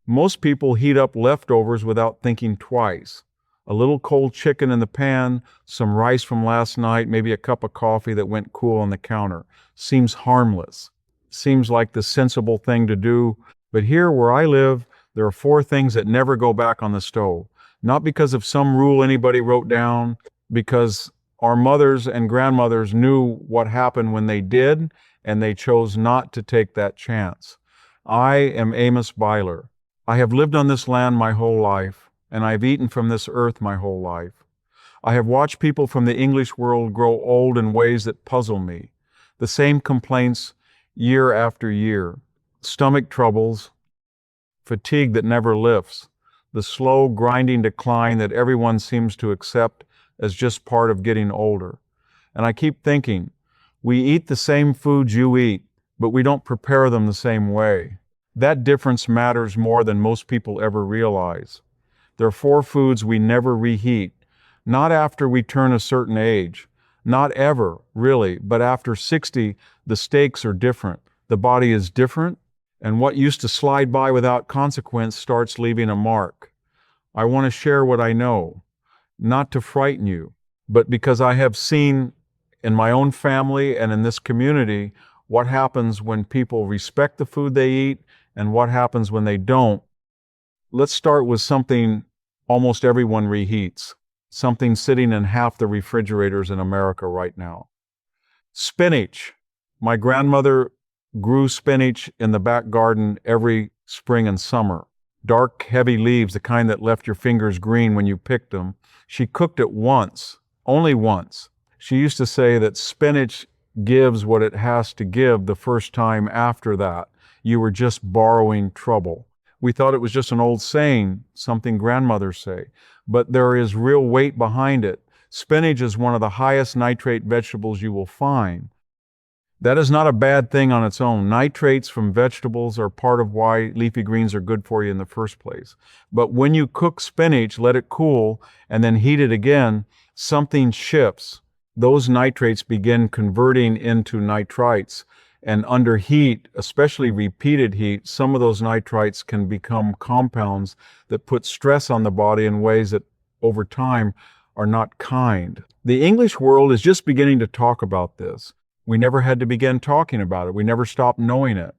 Most people heat up leftovers without thinking twice. A little cold chicken in the pan, some rice from last night, maybe a cup of coffee that went cool on the counter. Seems harmless. Seems like the sensible thing to do. But here where I live, there are four things that never go back on the stove. Not because of some rule anybody wrote down, because our mothers and grandmothers knew what happened when they did, and they chose not to take that chance. I am Amos Byler. I have lived on this land my whole life, and I've eaten from this earth my whole life. I have watched people from the English world grow old in ways that puzzle me. The same complaints year after year. Stomach troubles, fatigue that never lifts, the slow grinding decline that everyone seems to accept as just part of getting older. And I keep thinking, we eat the same foods you eat, but we don't prepare them the same way. That difference matters more than most people ever realize. There are four foods we never reheat, not after we turn a certain age, not ever, really, but after 60, the stakes are different. The body is different, and what used to slide by without consequence starts leaving a mark. I want to share what I know, not to frighten you, but because I have seen in my own family and in this community what happens when people respect the food they eat and what happens when they don't. Let's start with something almost everyone reheats, something sitting in half the refrigerators in America right now. Spinach. My grandmother grew spinach in the back garden every spring and summer. Dark, heavy leaves, the kind that left your fingers green when you picked them. She cooked it once, only once. She used to say that spinach gives what it has to give the first time after that. You were just borrowing trouble. We thought it was just an old saying, something grandmothers say, but there is real weight behind it. Spinach is one of the highest nitrate vegetables you will find. That is not a bad thing on its own. Nitrates from vegetables are part of why leafy greens are good for you in the first place. But when you cook spinach, let it cool, and then heat it again, something shifts. Those nitrates begin converting into nitrites. And under heat, especially repeated heat, some of those nitrites can become compounds that put stress on the body in ways that over time are not kind. The English world is just beginning to talk about this. We never had to begin talking about it. We never stopped knowing it.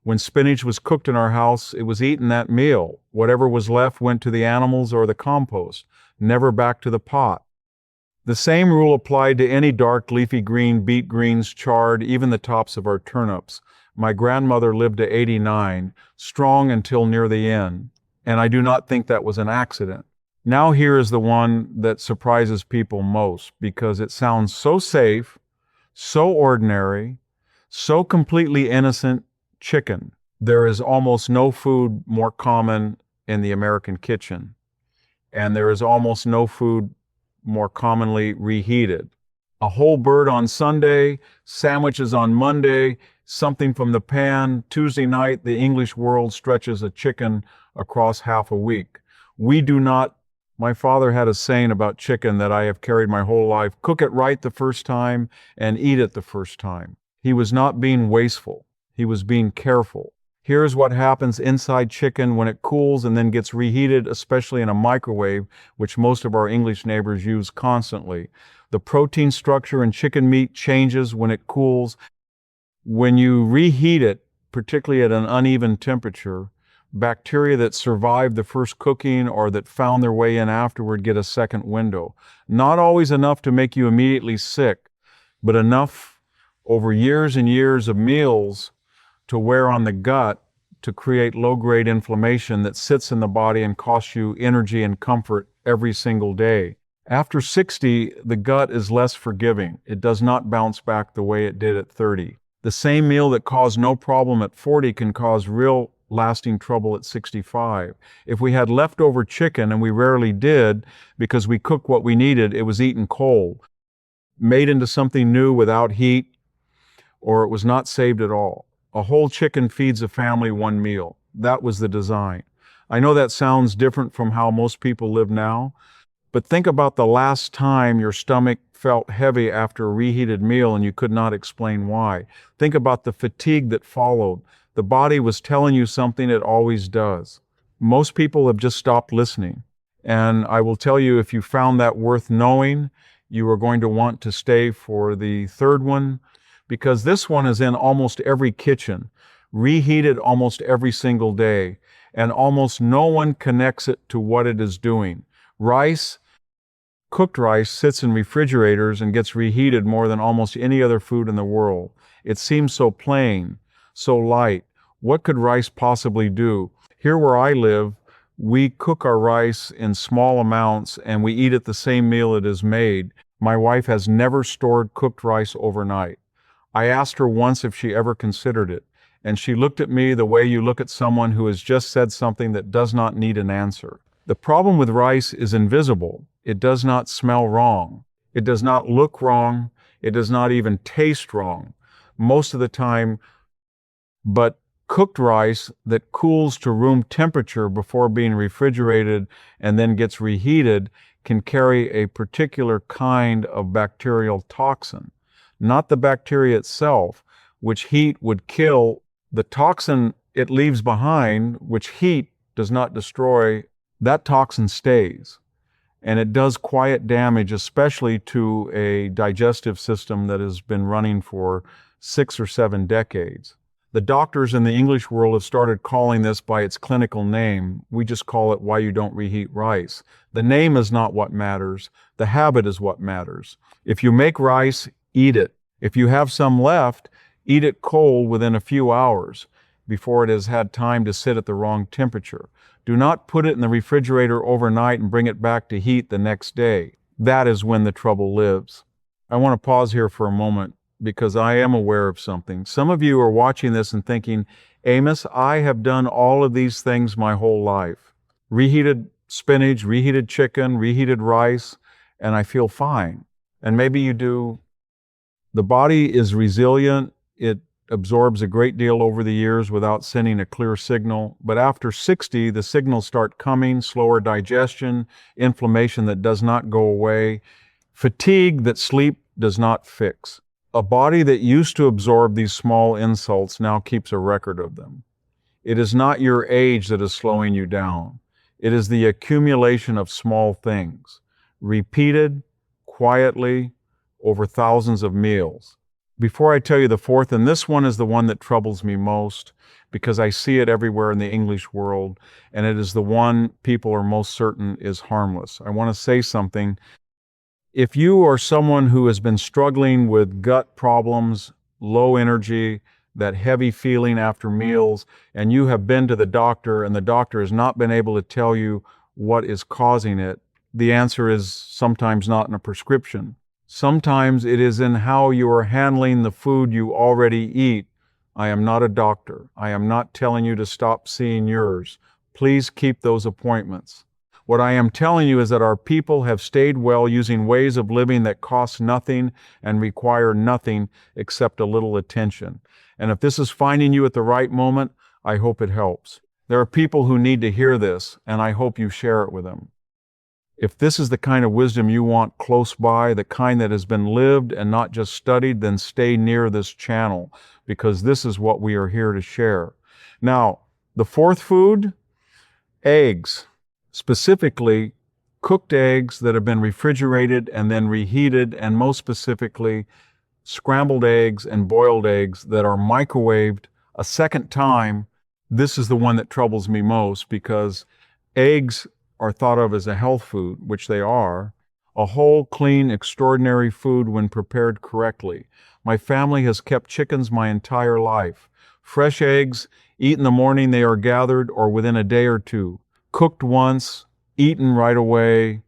When spinach was cooked in our house, it was eaten that meal. Whatever was left went to the animals or the compost, never back to the pot. The same rule applied to any dark leafy green, beet greens, chard, even the tops of our turnips. My grandmother lived to 89, strong until near the end, and I do not think that was an accident. Now here is the one that surprises people most because it sounds so safe, so ordinary, so completely innocent. Chicken. There is almost no food more common in the American kitchen, and there is almost no food more commonly reheated. A whole bird on Sunday, sandwiches on Monday, something from the pan. Tuesday night, the English world stretches a chicken across half a week. We do not. My father had a saying about chicken that I have carried my whole life: cook it right the first time and eat it the first time. He was not being wasteful. He was being careful. Here's what happens inside chicken when it cools and then gets reheated, especially in a microwave, which most of our English neighbors use constantly. The protein structure in chicken meat changes when it cools. When you reheat it, particularly at an uneven temperature, bacteria that survived the first cooking or that found their way in afterward get a second window. Not always enough to make you immediately sick, but enough over years and years of meals to wear on the gut to create low-grade inflammation that sits in the body and costs you energy and comfort every single day. After 60, the gut is less forgiving. It does not bounce back the way it did at 30. The same meal that caused no problem at 40 can cause real lasting trouble at 65. If we had leftover chicken, and we rarely did because we cooked what we needed, it was eaten cold, made into something new without heat, or it was not saved at all. A whole chicken feeds a family one meal. That was the design. I know that sounds different from how most people live now, but think about the last time your stomach felt heavy after a reheated meal and you could not explain why. Think about the fatigue that followed. The body was telling you something it always does. Most people have just stopped listening. And I will tell you, if you found that worth knowing, you are going to want to stay for the third one, because this one is in almost every kitchen, reheated almost every single day, and almost no one connects it to what it is doing. Rice, cooked rice, sits in refrigerators and gets reheated more than almost any other food in the world. It seems so plain, so light. What could rice possibly do? Here where I live, we cook our rice in small amounts and we eat it the same meal it is made. My wife has never stored cooked rice overnight. I asked her once if she ever considered it, and she looked at me the way you look at someone who has just said something that does not need an answer. The problem with rice is invisible. It does not smell wrong. It does not look wrong. It does not even taste wrong most of the time. But cooked rice that cools to room temperature before being refrigerated and then gets reheated can carry a particular kind of bacterial toxin. Not the bacteria itself, which heat would kill. The toxin it leaves behind, which heat does not destroy, that toxin stays. And it does quiet damage, especially to a digestive system that has been running for 6 or 7 decades. The doctors in the English world have started calling this by its clinical name. We just call it why you don't reheat rice. The name is not what matters. The habit is what matters. If you make rice, eat it. If you have some left, eat it cold within a few hours before it has had time to sit at the wrong temperature. Do not put it in the refrigerator overnight and bring it back to heat the next day. That is when the trouble lives. I want to pause here for a moment because I am aware of something. Some of you are watching this and thinking, Amos, I have done all of these things my whole life. Reheated spinach, reheated chicken, reheated rice, and I feel fine. And maybe you do. The body is resilient. It absorbs a great deal over the years without sending a clear signal. But after 60, the signals start coming: slower digestion, inflammation that does not go away, fatigue that sleep does not fix. A body that used to absorb these small insults now keeps a record of them. It is not your age that is slowing you down. It is the accumulation of small things, repeated quietly over thousands of meals. Before I tell you the fourth, and this one is the one that troubles me most because I see it everywhere in the English world, and it is the one people are most certain is harmless. I want to say something. If you are someone who has been struggling with gut problems, low energy, that heavy feeling after meals, and you have been to the doctor and the doctor has not been able to tell you what is causing it, the answer is sometimes not in a prescription. Sometimes it is in how you are handling the food you already eat. I am not a doctor. I am not telling you to stop seeing yours. Please keep those appointments. What I am telling you is that our people have stayed well using ways of living that cost nothing and require nothing except a little attention. And if this is finding you at the right moment, I hope it helps. There are people who need to hear this, and I hope you share it with them. If this is the kind of wisdom you want close by, the kind that has been lived and not just studied, then stay near this channel, because this is what we are here to share. Now, the fourth food, eggs. Specifically, cooked eggs that have been refrigerated and then reheated, and most specifically, scrambled eggs and boiled eggs that are microwaved a second time. This is the one that troubles me most because eggs are thought of as a health food, which they are, a whole, clean, extraordinary food when prepared correctly. My family has kept chickens my entire life. Fresh eggs, eat in the morning they are gathered or within a day or two. Cooked once, eaten right away.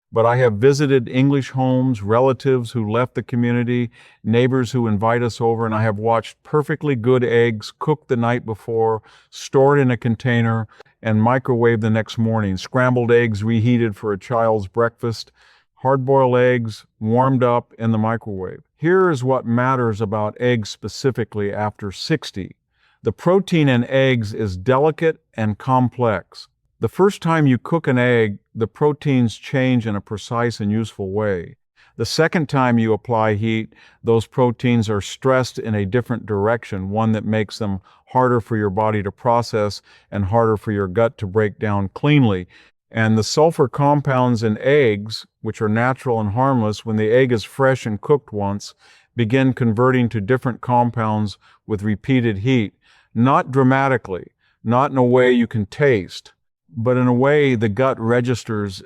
But I have visited English homes, relatives who left the community, neighbors who invite us over, and I have watched perfectly good eggs cooked the night before, stored in a container, and microwaved the next morning. Scrambled eggs reheated for a child's breakfast. Hard-boiled eggs warmed up in the microwave. Here is what matters about eggs specifically after 60. The protein in eggs is delicate and complex. The first time you cook an egg, the proteins change in a precise and useful way. The second time you apply heat, those proteins are stressed in a different direction, one that makes them harder for your body to process, and harder for your gut to break down cleanly. And the sulfur compounds in eggs, which are natural and harmless, when the egg is fresh and cooked once, begin converting to different compounds with repeated heat. Not dramatically, not in a way you can taste, but in a way the gut registers,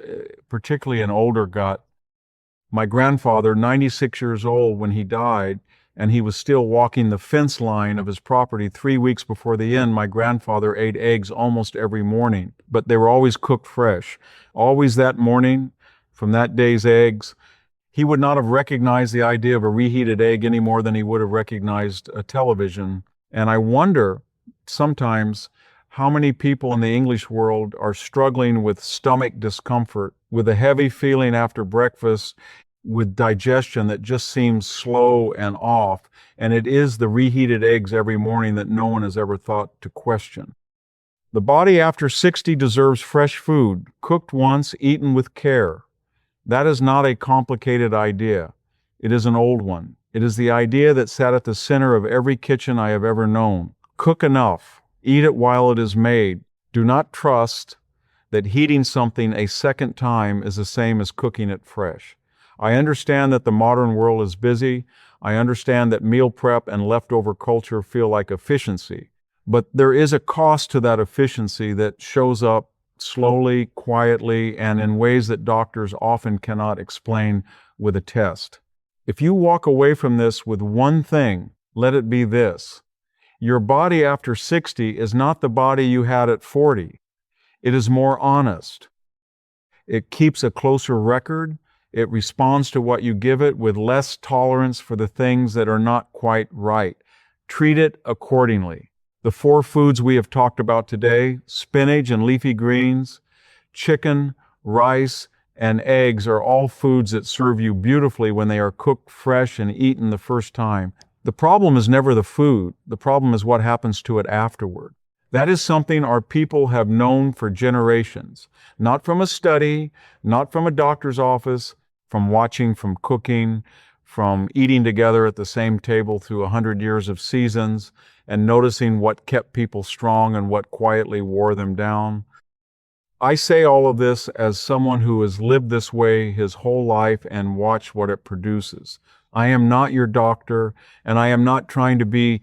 particularly an older gut. My grandfather, 96 years old when he died, and he was still walking the fence line of his property 3 weeks before the end. My grandfather ate eggs almost every morning, but they were always cooked fresh. Always that morning, from that day's eggs, he would not have recognized the idea of a reheated egg any more than he would have recognized a television. And I wonder sometimes how many people in the English world are struggling with stomach discomfort, with a heavy feeling after breakfast, with digestion that just seems slow and off, and it is the reheated eggs every morning that no one has ever thought to question. The body after 60 deserves fresh food, cooked once, eaten with care. That is not a complicated idea. It is an old one. It is the idea that sat at the center of every kitchen I have ever known. Cook enough. Eat it while it is made. Do not trust that heating something a second time is the same as cooking it fresh. I understand that the modern world is busy. I understand that meal prep and leftover culture feel like efficiency. But there is a cost to that efficiency that shows up slowly, quietly, and in ways that doctors often cannot explain with a test. If you walk away from this with one thing, let it be this. Your body after 60 is not the body you had at 40. It is more honest. It keeps a closer record. It responds to what you give it with less tolerance for the things that are not quite right. Treat it accordingly. The 4 foods we have talked about today, spinach and leafy greens, chicken, rice, and eggs are all foods that serve you beautifully when they are cooked fresh and eaten the first time. The problem is never the food. The problem is what happens to it afterward. That is something our people have known for generations. Not from a study, not from a doctor's office, from watching, from cooking, from eating together at the same table through 100 years of seasons, and noticing what kept people strong and what quietly wore them down. I say all of this as someone who has lived this way his whole life and watched what it produces. I am not your doctor, and I am not trying to be.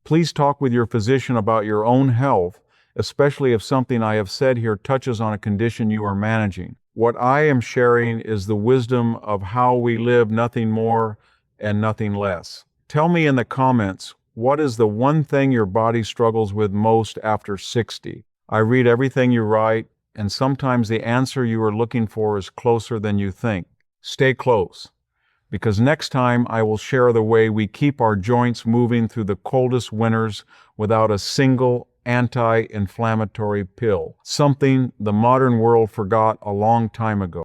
Please talk with your physician about your own health, especially if something I have said here touches on a condition you are managing. What I am sharing is the wisdom of how we live, nothing more and nothing less. Tell me in the comments, what is the one thing your body struggles with most after 60? I read everything you write, and sometimes the answer you are looking for is closer than you think. Stay close, because next time I will share the way we keep our joints moving through the coldest winters without a single anti-inflammatory pill, something the modern world forgot a long time ago.